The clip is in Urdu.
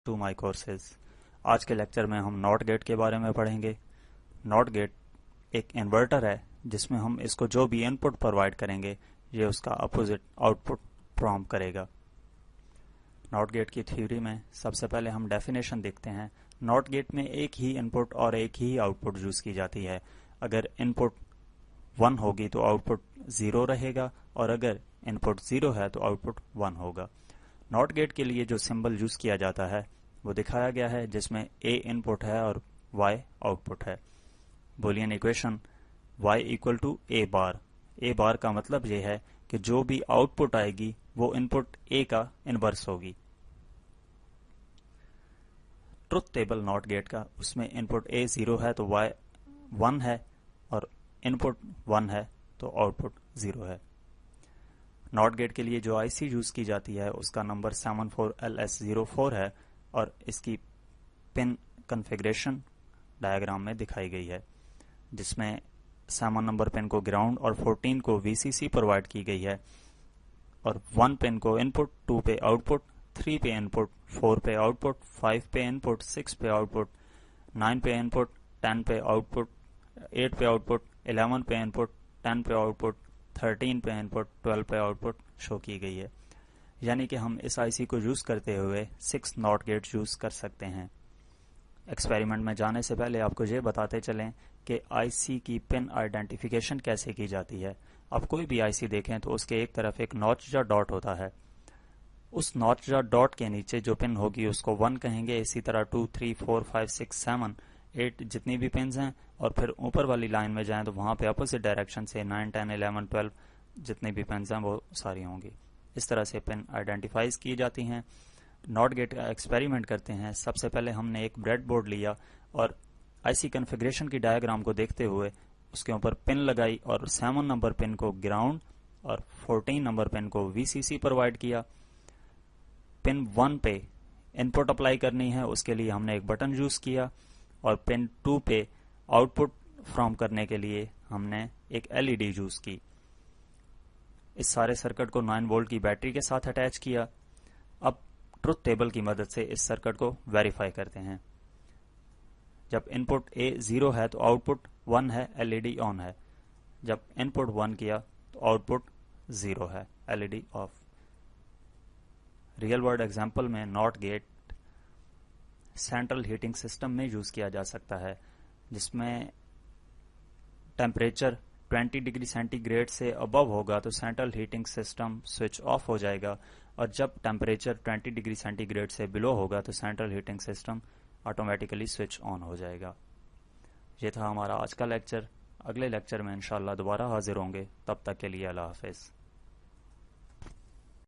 To my courses. آج کے لیکچر میں ہم ناٹ گیٹ کے بارے میں پڑھیں گے. ناٹ گیٹ ایک انورٹر ہے جس میں ہم اس کو جو بھی ان پٹ پرووائڈ کریں گے یہ اس کا اپوزٹ آؤٹ پٹ پروم کرے گا. ناٹ گیٹ کی تھیوری میں سب سے پہلے ہم ڈیفینیشن دیکھتے ہیں. ناٹ گیٹ میں ایک ہی ان پٹ اور ایک ہی آؤٹ پٹ یوز کی جاتی ہے. اگر ان پٹ 1 ہوگی تو آؤٹ پٹ 0 رہے گا اور اگر ان پٹ 0 ہے تو آؤٹ پٹ 1 ہوگا. ناٹ گیٹ کے لیے جو سمبل یوز کیا جاتا ہے وہ دکھایا گیا ہے جس میں اے ان پٹ ہے اور وائی آؤٹ پٹ ہے. Boolean equation Y equal to A bar. A bar کا مطلب یہ ہے کہ جو بھی آؤٹ پٹ آئے گی وہ ان پٹ اے کا انورس ہوگی. ٹروتھ ٹیبل ناٹ گیٹ کا اس میں ان پٹ اے 0 ہے تو وائی 1 ہے اور ان پٹ 1 ہے تو آؤٹ پٹ 0 ہے. ناٹ گیٹ کے لیے جو آئی سی یوز کی جاتی ہے اس کا نمبر 74LS04 ہے اور اس کی پن کنفیگریشن ڈائیگرام میں دکھائی گئی ہے جس میں 7 نمبر پن کو گراؤنڈ اور 14 کو VCC پرووائڈ کی گئی ہے اور 1 پن کو ان پٹ، 2 پہ آؤٹ پٹ، 3 پہ ان پٹ، 4 پہ آؤٹ پٹ، 5 پہ ان پٹ، 6 پہ آؤٹ پٹ، 9 پہ ان پٹ، 10 پہ آؤٹ پٹ، 8 پہ آؤٹ پٹ، 11 پہ ان پٹ، 10 پہ آؤٹ پٹ، 13 پہ ان پٹ، 12 پہ آؤٹ پٹ شو کی گئی ہے. یعنی کہ ہم اس آئی سی کو یوز کرتے ہوئے 6 ناٹ گیٹ یوز کر سکتے ہیں. ایکسپیریمنٹ میں جانے سے پہلے آپ کو یہ بتاتے چلیں کہ آئی سی کی پن آئیڈینٹیفیکیشن کیسے کی جاتی ہے. آپ کوئی بھی آئی سی دیکھیں تو اس کے ایک طرف ایک نوچ یا ڈاٹ ہوتا ہے. اس نوچ یا ڈاٹ کے نیچے جو پن ہوگی اس کو 1 کہیں گے. اسی طرح 2 3 4 5 6 7 8 جتنی بھی پنز ہیں اور پھر اوپر والی لائن میں جائیں تو وہاں پہ اپوزٹ ڈائریکشن سے 9 10 11 12 جتنی بھی پنز ہیں وہ ساری ہوں گی. اس طرح سے پن آئیڈینٹیفائز کی جاتی ہیں. ناٹ گیٹ کا ایکسپیریمنٹ کرتے ہیں. سب سے پہلے ہم نے ایک بریڈ بورڈ لیا اور آئی سی کنفیگریشن کی ڈائیگرام کو دیکھتے ہوئے اس کے اوپر پن لگائی اور 7 نمبر پن کو گراؤنڈ اور 14 نمبر پن کو VCC پرووائڈ کیا. پن 1 پہ ان پٹ اپلائی کرنی ہے اس کے لیے ہم نے ایک بٹن یوز کیا اور پن 2 پہ آؤٹ پٹ فرام کرنے کے لیے ہم نے ایک LED یوز کی. اس سارے سرکٹ کو 9 وولٹ کی بیٹری کے ساتھ اٹیچ کیا. اب ٹروتھ ٹیبل کی مدد سے اس سرکٹ کو ویریفائی کرتے ہیں. جب ان پٹ A 0 ہے تو آؤٹ پٹ 1 ہے, LED آن ہے. جب ان پٹ 1 کیا تو آؤٹ پٹ 0 ہے, LED off. Real world example میں NOT gate central heating system میں یوز کیا جا سکتا ہے جس میں ٹیمپریچر 20 ڈگری سینٹی گریڈ سے ابو ہوگا تو central heating system switch off ہو جائے گا اور جب ٹیمپریچر 20 ڈگری سینٹی گریڈ سے بلو ہوگا تو central heating system automatically switch on ہو جائے گا. یہ تھا ہمارا آج کا لیکچر. اگلے لیکچر میں انشاءاللہ دوبارہ حاضر ہوں گے. تب تک کے لیے اللہ حافظ.